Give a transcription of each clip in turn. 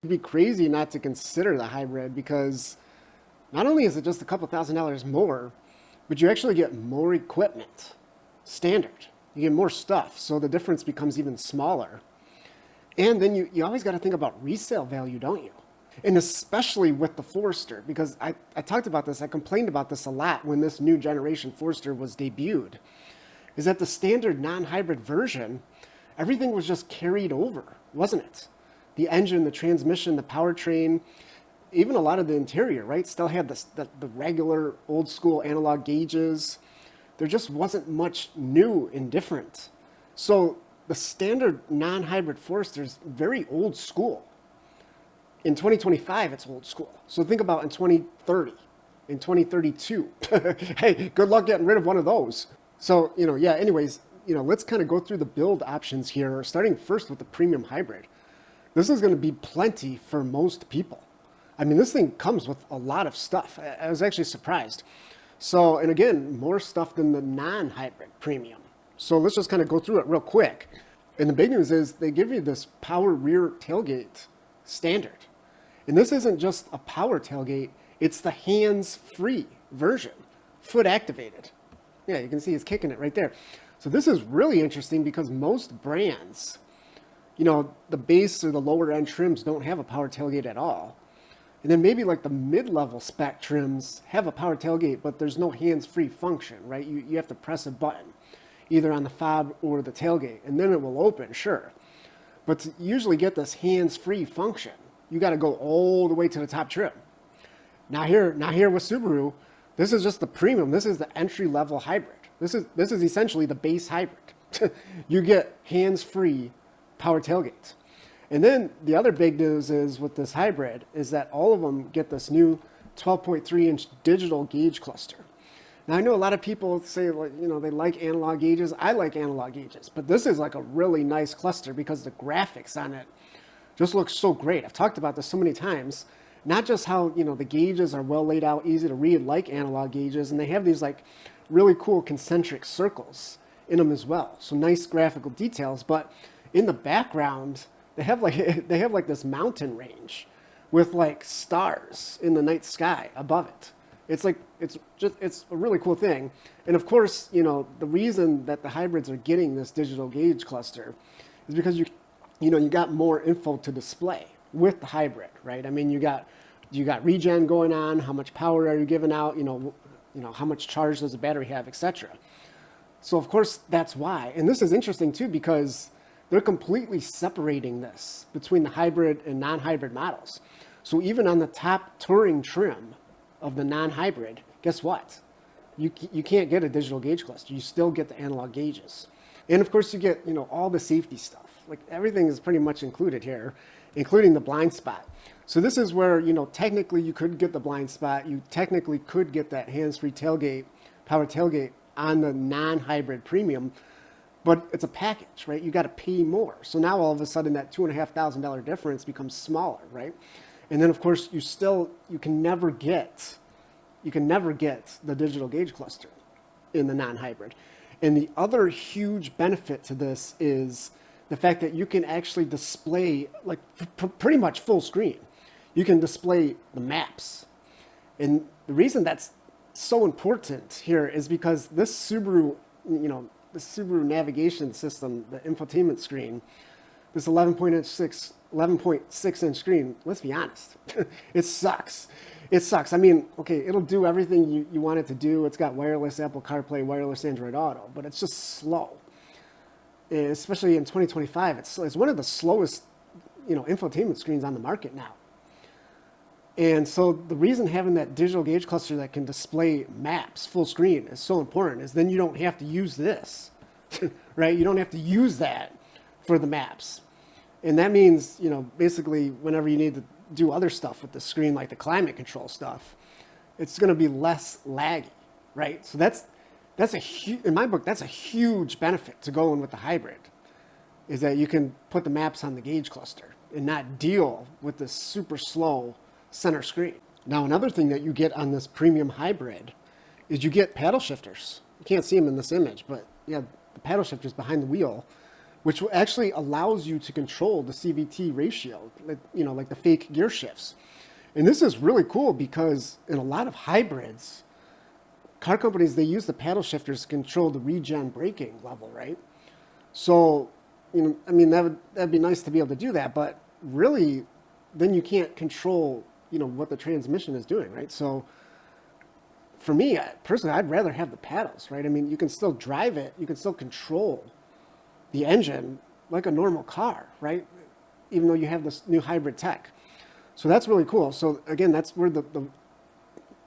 It'd be crazy not to consider the hybrid because not only is it just a couple $1,000s more, but you actually get more equipment, standard. You get more stuff, so the difference becomes even smaller. And then you always got to think about resale value, don't you? And especially with the Forester, because I talked about this, I complained about this a lot when this new generation Forester was debuted, is that the standard non-hybrid version, everything was just carried over, wasn't it? The engine, the transmission, the powertrain, even a lot of the interior, right, still had the regular old school analog gauges. There just wasn't much new and different. So the standard non-hybrid Forester is very old school. In 2025, it's old school. So think about in 2030, in 2032. Hey, good luck getting rid of one of those. So, yeah, anyways, let's kind of go through the build options here, starting first with the premium hybrid. This is going to be plenty for most people. I mean, this thing comes with a lot of stuff. I was actually surprised. So, and again, more stuff than the non-hybrid premium. So let's just kind of go through it real quick. And the big news is they give you this power rear tailgate standard. And this isn't just a power tailgate, it's the hands-free version, foot activated. Yeah, you can see it's kicking it right there. So this is really interesting because most brands, the base or the lower end trims don't have a power tailgate at all. And then maybe like the mid-level spec trims have a power tailgate, but there's no hands-free function, right? You have to press a button, either on the fob or the tailgate, and then it will open, sure. But to usually get this hands-free function, you got to go all the way to the top trim. Now here with Subaru, this is just the premium. This is the entry-level hybrid. This is essentially the base hybrid. You get hands-free power tailgates. And then the other big news is with this hybrid is that all of them get this new 12.3-inch digital gauge cluster. Now I know a lot of people say they like analog gauges. I like analog gauges, but this is like a really nice cluster because the graphics on it just looks so great. I've talked about this so many times. Not just how the gauges are well laid out, easy to read like analog gauges, and they have these like really cool concentric circles in them as well. So nice graphical details, but in the background they have like this mountain range with like stars in the night sky above it. It's a really cool thing. And of course, the reason that the hybrids are getting this digital gauge cluster is because you got more info to display with the hybrid, right? I mean, you got regen going on, how much power are you giving out, how much charge does the battery have, etc. So of course that's why. And this is interesting too because they're completely separating this between the hybrid and non-hybrid models. So even on the top touring trim of the non-hybrid, guess what? You can't get a digital gauge cluster. You still get the analog gauges. And of course you get, all the safety stuff. Like everything is pretty much included here, including the blind spot. So this is where, technically you could get the blind spot. You technically could get that hands-free tailgate, power tailgate on the non-hybrid premium, but it's a package, right? You got to pay more. So now all of a sudden that $2,500 difference becomes smaller, right? And then of course you can never get the digital gauge cluster in the non-hybrid. And the other huge benefit to this is the fact that you can actually display like pretty much full screen. You can display the maps. And the reason that's so important here is because this Subaru, the Subaru navigation system, the infotainment screen, this 11.6 inch screen, let's be honest, it sucks. It sucks. I mean, okay, it'll do everything you want it to do. It's got wireless Apple CarPlay, wireless Android Auto, but it's just slow. Especially in 2025, it's one of the slowest, infotainment screens on the market now. And so the reason having that digital gauge cluster that can display maps full screen is so important is then you don't have to use this, right? You don't have to use that for the maps. And that means, basically whenever you need to do other stuff with the screen, like the climate control stuff, it's going to be less laggy, right? So in my book, that's a huge benefit to going with the hybrid, is that you can put the maps on the gauge cluster and not deal with this super slow center screen. Now, another thing that you get on this premium hybrid is you get paddle shifters. You can't see them in this image, but yeah, the paddle shifters behind the wheel. which actually allows you to control the CVT ratio, like the fake gear shifts. And this is really cool because in a lot of hybrids, car companies, they use the paddle shifters to control the regen braking level, right? So, I mean, that'd be nice to be able to do that, but really, then you can't control, what the transmission is doing, right? So, for me, personally, I'd rather have the paddles, right? I mean, you can still drive it, you can still control the engine like a normal car, right? Even though you have this new hybrid tech. So that's really cool. So again, that's where the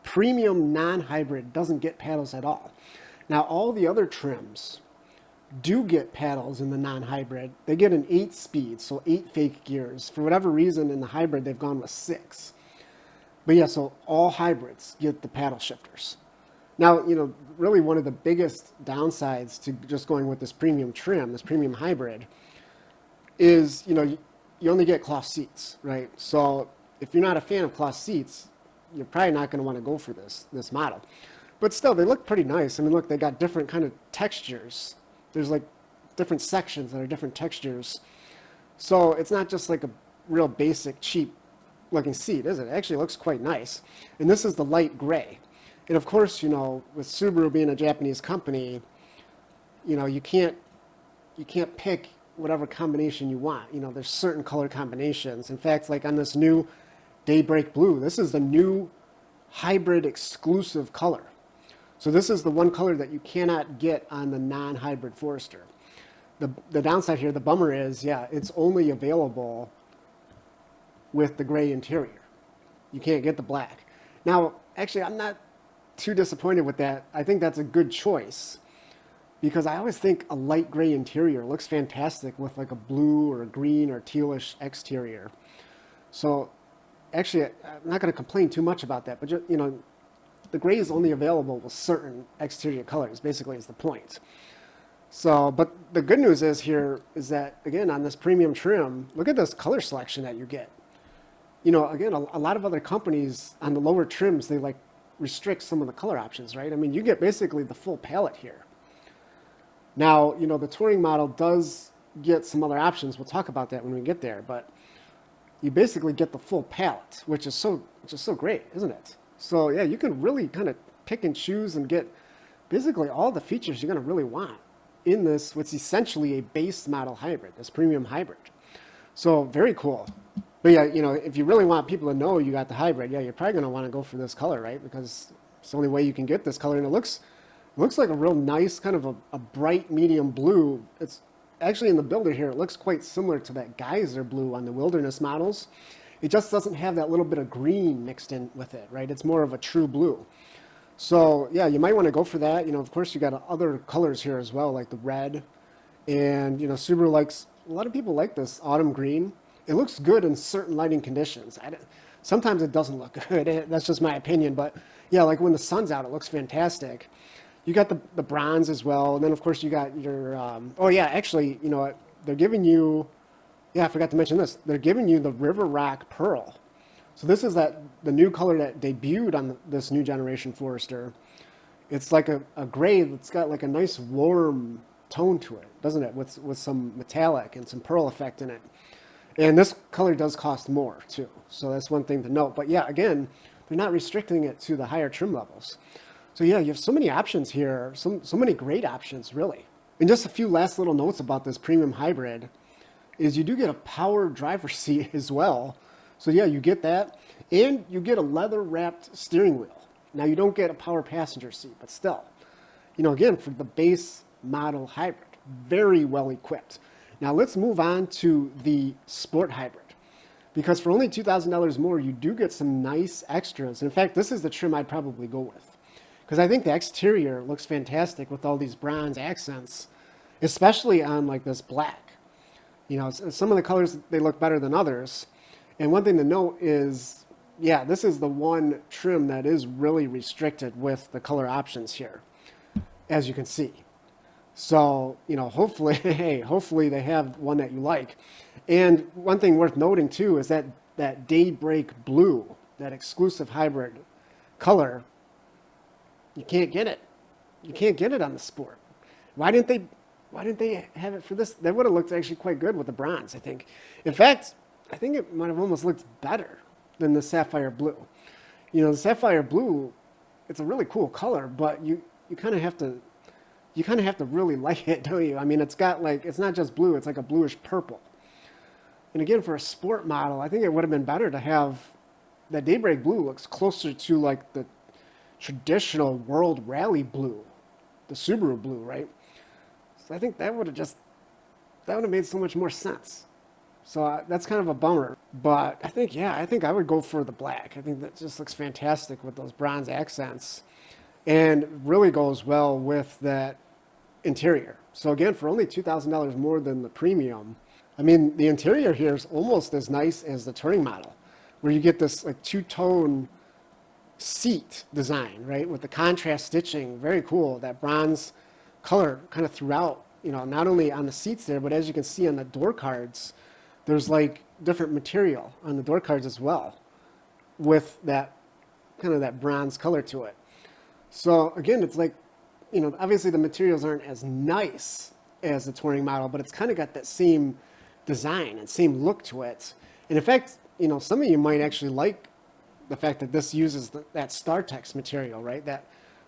premium non-hybrid doesn't get paddles at all. Now, all the other trims do get paddles in the non-hybrid. They get an 8-speed, so 8 fake gears. For whatever reason, in the hybrid, they've gone with 6. But yeah, so all hybrids get the paddle shifters. Now, really one of the biggest downsides to just going with this premium trim, this premium hybrid, is, you only get cloth seats, right? So if you're not a fan of cloth seats, you're probably not going to want to go for this model. But still, they look pretty nice. I mean, look, they got different kind of textures. There's like different sections that are different textures. So it's not just like a real basic, cheap looking seat, is it? It actually looks quite nice. And this is the light gray. And of course, with Subaru being a Japanese company, you can't pick whatever combination you want. There's certain color combinations. In fact, like on this new Daybreak Blue, this is the new hybrid exclusive color. So this is the one color that you cannot get on the non-hybrid Forester. The downside here, the bummer is, yeah, it's only available with the gray interior. You can't get the black. Now, actually, I'm not too disappointed with that. I think that's a good choice because I always think a light gray interior looks fantastic with like a blue or a green or tealish exterior. So actually, I'm not going to complain too much about that, but the gray is only available with certain exterior colors, basically is the point. So, but the good news is here is that, again, on this premium trim, look at this color selection that you get. Again, a lot of other companies on the lower trims, they like restrict some of the color options, right? I mean, you get basically the full palette here. Now, the touring model does get some other options. We'll talk about that when we get there, but you basically get the full palette, which is so great, isn't it? So yeah, you can really kind of pick and choose and get basically all the features you're going to really want in this, what's essentially a base model hybrid, this premium hybrid. So very cool. But yeah, if you really want people to know you got the hybrid, yeah, you're probably going to want to go for this color, right? Because it's the only way you can get this color. And it looks like a real nice kind of a bright medium blue. It's actually in the builder here, it looks quite similar to that geyser blue on the Wilderness models. It just doesn't have that little bit of green mixed in with it, right? It's more of a true blue. So yeah, you might want to go for that. Of course, you got other colors here as well, like the red. And, Subaru likes, a lot of people like this autumn green. It looks good in certain lighting conditions. Sometimes it doesn't look good. That's just my opinion. But yeah, like when the sun's out, it looks fantastic. You got the bronze as well. And then, of course, you got your, oh yeah, actually, they're giving you, yeah, I forgot to mention this. They're giving you the River Rock Pearl. So this is the new color that debuted on this new generation Forester. It's like a gray that's got like a nice warm tone to it, doesn't it? With some metallic and some pearl effect in it. And this color does cost more too. So that's one thing to note. But yeah, again, they're not restricting it to the higher trim levels. So yeah, you have so many options here, so many great options, really. And just a few last little notes about this premium hybrid is you do get a power driver's seat as well. So yeah, you get that. And you get a leather-wrapped steering wheel. Now, you don't get a power passenger seat, but still. Again, for the base model hybrid, very well equipped. Now, let's move on to the Sport Hybrid. Because for only $2,000 more, you do get some nice extras. In fact, this is the trim I'd probably go with. Because I think the exterior looks fantastic with all these bronze accents, especially on like this black. Some of the colors, they look better than others. And one thing to note is, yeah, this is the one trim that is really restricted with the color options here, as you can see. So, hopefully, hey, hopefully they have one that you like. And one thing worth noting too is that Daybreak Blue, that exclusive hybrid color, you can't get it. You can't get it on the Sport. Why didn't why didn't they have it for this? That would have looked actually quite good with the bronze, I think. In fact, I think it might have almost looked better than the sapphire blue. You know, the sapphire blue, it's a really cool color, but you kind of have to really like it, don't you? I mean, it's got like, it's not just blue, it's like a bluish purple. And again, for a sport model, I think it would have been better to have that Daybreak blue looks closer to like the traditional World Rally blue, the Subaru blue, right? So I think that would have made so much more sense. So that's kind of a bummer. But I think I would go for the black. I think that just looks fantastic with those bronze accents and really goes well with that interior. So again, for only $2,000 more than the premium, I mean, the interior here is almost as nice as the touring model, where you get this like two-tone seat design, right? With the contrast stitching, very cool. That bronze color kind of throughout, you know, not only on the seats there, but as you can see on the door cards, there's like different material on the door cards as well with that kind of that bronze color to it. So again, it's like, you know, obviously the materials aren't as nice as the touring model, but it's kind of got that same design and same look to it. And in fact, you know, some of you might actually like the fact that this uses that StarTex material, right? That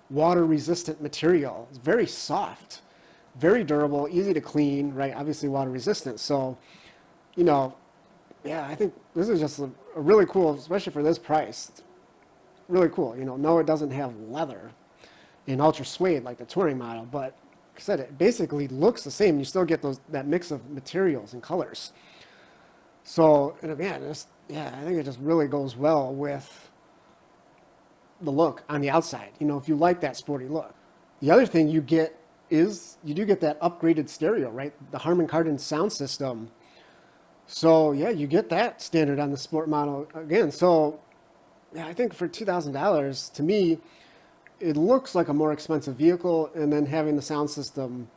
water-resistant material. It's very soft, very durable, easy to clean, right? Obviously water-resistant. So, you know, yeah, I think this is just a really cool, especially for this price. It's really cool. You know, no, it doesn't have leather in ultra suede like the touring model, but like I said, it basically looks the same. You still get that mix of materials and colors. So, and again, I think it just really goes well with the look on the outside, you know, if you like that sporty look. The other thing you get is you do get that upgraded stereo, right? The Harman Kardon sound system. So, yeah, you get that standard on the sport model again. So, yeah, I think for $2,000, to me, it looks like a more expensive vehicle, and then having the sound system,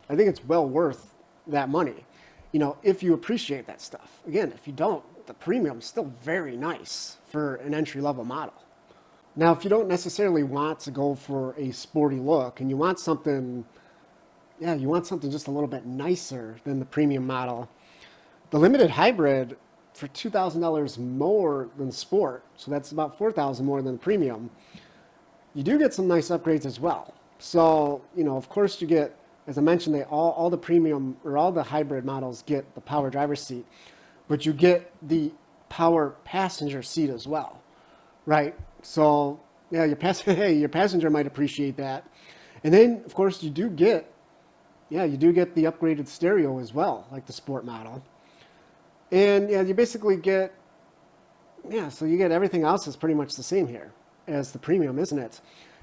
I think it's well worth that money. You know, if you appreciate that stuff. Again, if you don't, the premium's still very nice for an entry-level model. Now, if you don't necessarily want to go for a sporty look and you want something, just a little bit nicer than the premium model, the limited hybrid for $2,000 more than sport, so that's about $4,000 more than the premium, you do get some nice upgrades as well. So, you know, of course you get, as I mentioned, all the premium or all the hybrid models get the power driver's seat, but you get the power passenger seat as well, right? So, yeah, your passenger might appreciate that. And then, of course, you do get the upgraded stereo as well, like the sport model. And yeah, you basically get, so you get everything else is pretty much the same here as the premium, isn't it?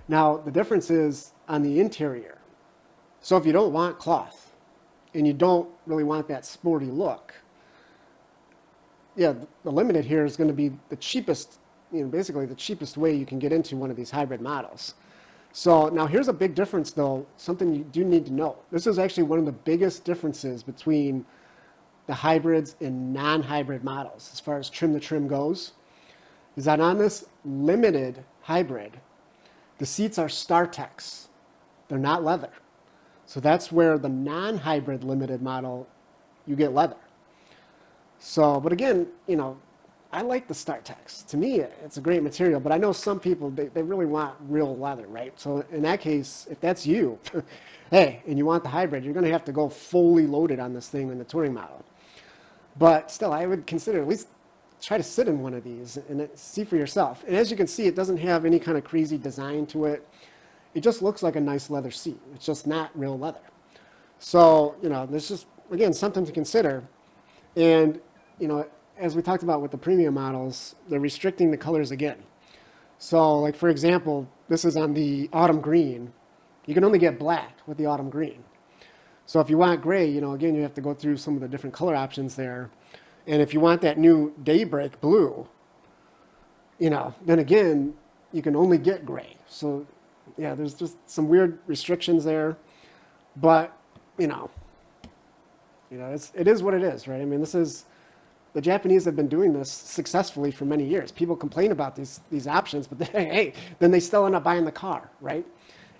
Now, the difference is on the interior. So if you don't want cloth and you don't really want that sporty look, yeah, the limited here is going to be the cheapest, you know, basically the cheapest way you can get into one of these hybrid models. So now here's a big difference though, something you do need to know. This is actually one of the biggest differences between the hybrids and non-hybrid models as far as trim to trim goes, is that on this limited hybrid, the seats are StarTex. They're not leather. So that's where the non-hybrid limited model, you get leather. So, but again, you know, I like the StarTex. To me, it's a great material, but I know some people, they really want real leather, right? So in that case, if that's you, hey, and you want the hybrid, you're going to have to go fully loaded on this thing in the touring model. But still, I would consider at least try to sit in one of these and see for yourself. And as you can see, it doesn't have any kind of crazy design to it. It just looks like a nice leather seat. It's just not real leather. So, you know, there's just, again, something to consider. And, you know, as we talked about with the premium models, they're restricting the colors again. So, like, for example, this is on the autumn green. You can only get black with the autumn green. So if you want gray, you know, again, you have to go through some of the different color options there. And if you want that new daybreak blue, you know, then again, you can only get gray. So, yeah, there's just some weird restrictions there. But, you know, it is what it is, right? I mean, the Japanese have been doing this successfully for many years. People complain about these options, but then they still end up buying the car, right?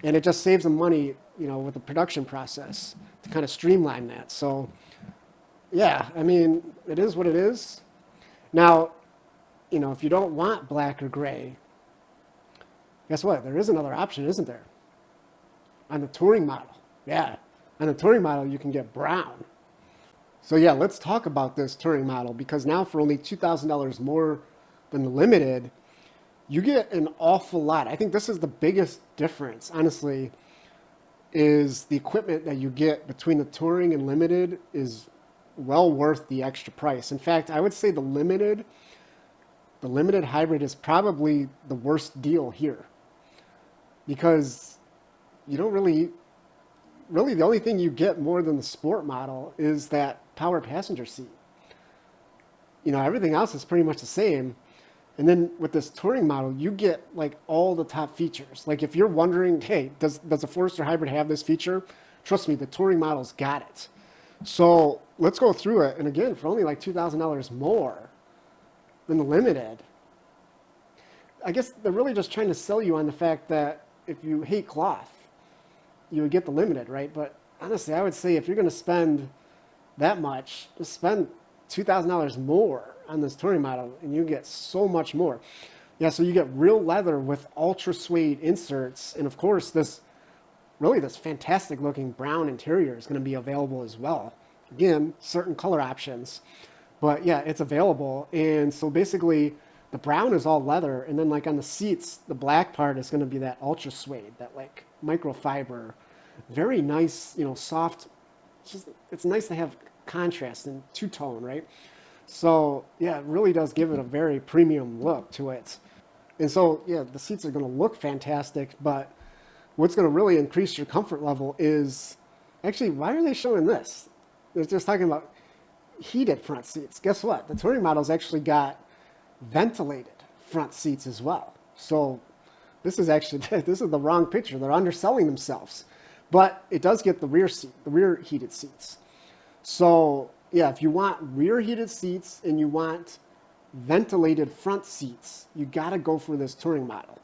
And it just saves them money with the production process to kind of streamline that. So, yeah, I mean, it is what it is. Now, if you don't want black or gray, guess what? There is another option, isn't there? On the touring model. Yeah, on the touring model, you can get brown. So yeah, let's talk about this touring model, because now for only $2,000 more than the limited, you get an awful lot. I think this is the biggest difference, honestly, is the equipment that you get between the touring and limited is well worth the extra price. In fact, I would say the limited hybrid is probably the worst deal here, because you don't really the only thing you get more than the sport model is that power passenger seat. Everything else is pretty much the same. And then with this touring model, you get like all the top features. Like if you're wondering, hey, does the Forester Hybrid have this feature? Trust me, the touring model's got it. So let's go through it. And again, for only like $2,000 more than the limited, I guess they're really just trying to sell you on the fact that if you hate cloth, you would get the limited, right? But honestly, I would say if you're going to spend that much, just spend $2,000 more on this touring model and you get so much more. Yeah, so you get real leather with ultra suede inserts, and of course this fantastic looking brown interior is going to be available as well. Again, certain color options, but yeah, it's available. And so basically the brown is all leather, and then like on the seats, the black part is going to be that ultra suede, that like microfiber, very nice, soft. It's nice to have contrast and two-tone, right? So yeah, it really does give it a very premium look to it. And so yeah, the seats are going to look fantastic, but what's going to really increase your comfort level is, actually, why are they showing this? They're just talking about heated front seats. Guess what? The touring model's actually got ventilated front seats as well. So this is the wrong picture. They're underselling themselves. But it does get the rear heated seats. So yeah, if you want rear heated seats and you want ventilated front seats, you got to go for this touring model.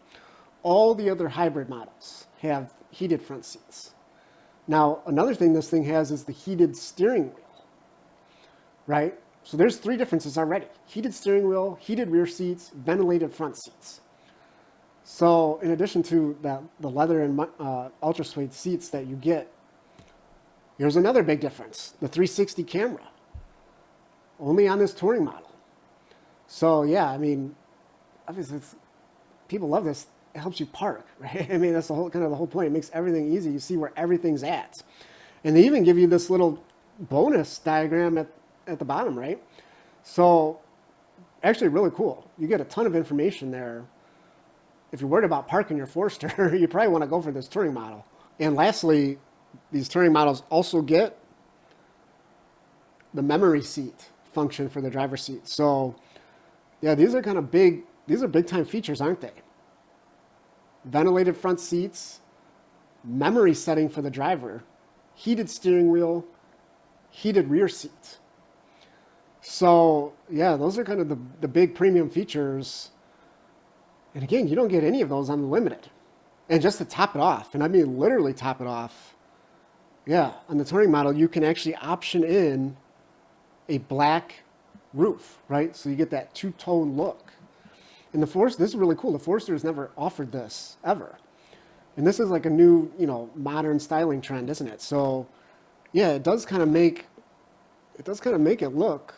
All the other hybrid models have heated front seats. Now, another thing this thing has is the heated steering wheel, right? So there's 3 differences already: heated steering wheel, heated rear seats, ventilated front seats. So in addition to the leather and ultra suede seats that you get, here's another big difference: the 360 camera, only on this touring model. So yeah, I mean, obviously people love this. It helps you park, right? I mean, that's the whole point. It makes everything easy. You see where everything's at. And they even give you this little bonus diagram at the bottom, right? So actually really cool. You get a ton of information there. If you're worried about parking your Forester, you probably want to go for this touring model. And lastly, these touring models also get the memory seat function for the driver's seat. So yeah, these are big time features, aren't they? Ventilated front seats, memory setting for the driver, heated steering wheel, heated rear seat. So yeah, those are kind of the big premium features. And again, you don't get any of those on the limited. And just to top it off, and I mean literally top it off, yeah, on the touring model, you can actually option in a black roof, right? So you get that two-tone look. And the Forester, this is really cool. The Forester has never offered this ever. And this is like a new, modern styling trend, isn't it? So yeah, it does kind of make it look,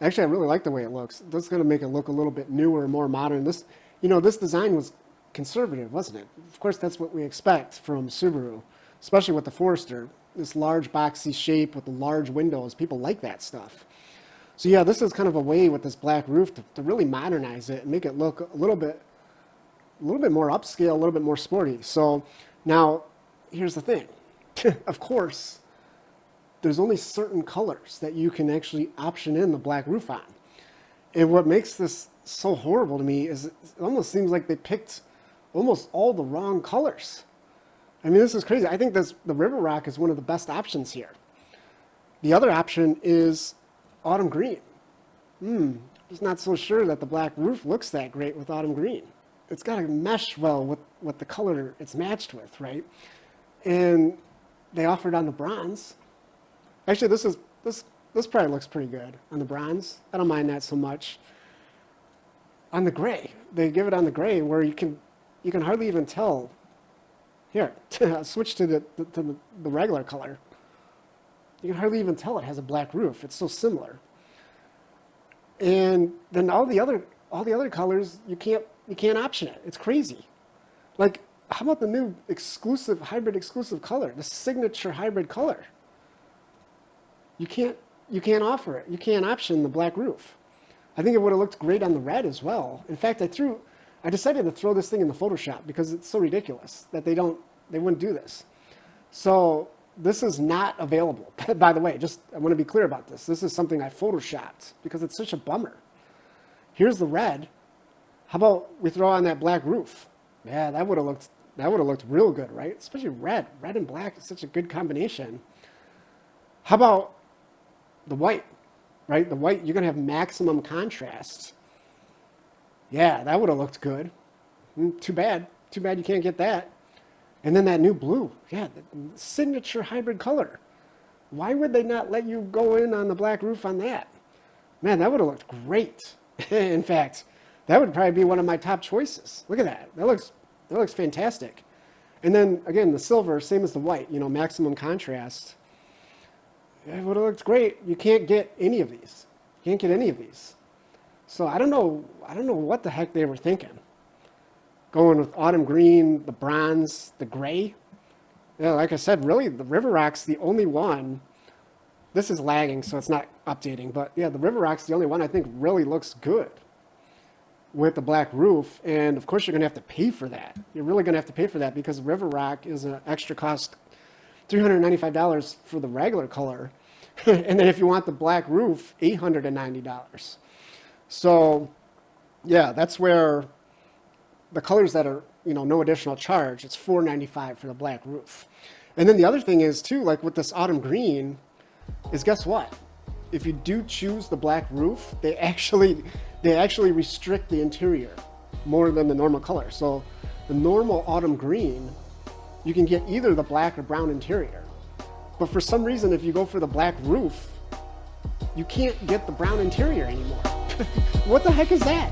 actually, I really like the way it looks. It does kind of make it look a little bit newer, more modern. This design was conservative, wasn't it? Of course, that's what we expect from Subaru, especially with the Forester. This large boxy shape with the large windows. People like that stuff. So yeah, this is kind of a way with this black roof to really modernize it and make it look a little bit more upscale, a little bit more sporty. So now, here's the thing. Of course, there's only certain colors that you can actually option in the black roof on. And what makes this so horrible to me is it almost seems like they picked almost all the wrong colors. I mean, this is crazy. I think the River Rock is one of the best options here. The other option is autumn green. Just not so sure that the black roof looks that great with autumn green. It's got to mesh well with the color it's matched with, right? and they offered on the bronze. Actually, this probably looks pretty good on the bronze. I don't mind that so much. On the gray, they give it on the gray where you can hardly even tell. Here, switch to the regular color. You can hardly even tell it has a black roof. It's so similar. And then all the other colors, you can't option it. It's crazy. Like, how about the new hybrid exclusive color, the signature hybrid color? You can't offer it. You can't option the black roof. I think it would have looked great on the red as well. In fact, I decided to throw this thing in the Photoshop because it's so ridiculous that they wouldn't do this. So this is not available. By the way, I want to be clear about this. This is something I Photoshopped because it's such a bummer. Here's the red. How about we throw on that black roof? Yeah, that would have looked real good, right? Especially red. Red and black is such a good combination. How about the white, right? The white, you're going to have maximum contrast. Yeah, that would have looked good. Too bad. Too bad you can't get that. And then that new blue. Yeah, the signature hybrid color. Why would they not let you go in on the black roof on that? Man, that would have looked great. In fact, that would probably be one of my top choices. Look at that. That looks fantastic. And then, again, the silver, same as the white, maximum contrast. It would have looked great. You can't get any of these. You can't get any of these. So I don't know what the heck they were thinking. Going with autumn green, the bronze, the gray. Yeah, like I said, really, the River Rock's the only one. This is lagging, so it's not updating. But yeah, the River Rock's the only one I think really looks good with the black roof. And of course, you're going to have to pay for that. You're really going to have to pay for that because River Rock is an extra cost, $395 for the regular color. And then if you want the black roof, $890. So yeah, that's where the colors that are, no additional charge, it's $495 for the black roof. And then the other thing is too, like with this autumn green, is guess what? If you do choose the black roof, they actually restrict the interior more than the normal color. So the normal autumn green, you can get either the black or brown interior. But for some reason, if you go for the black roof, you can't get the brown interior anymore. What the heck is that?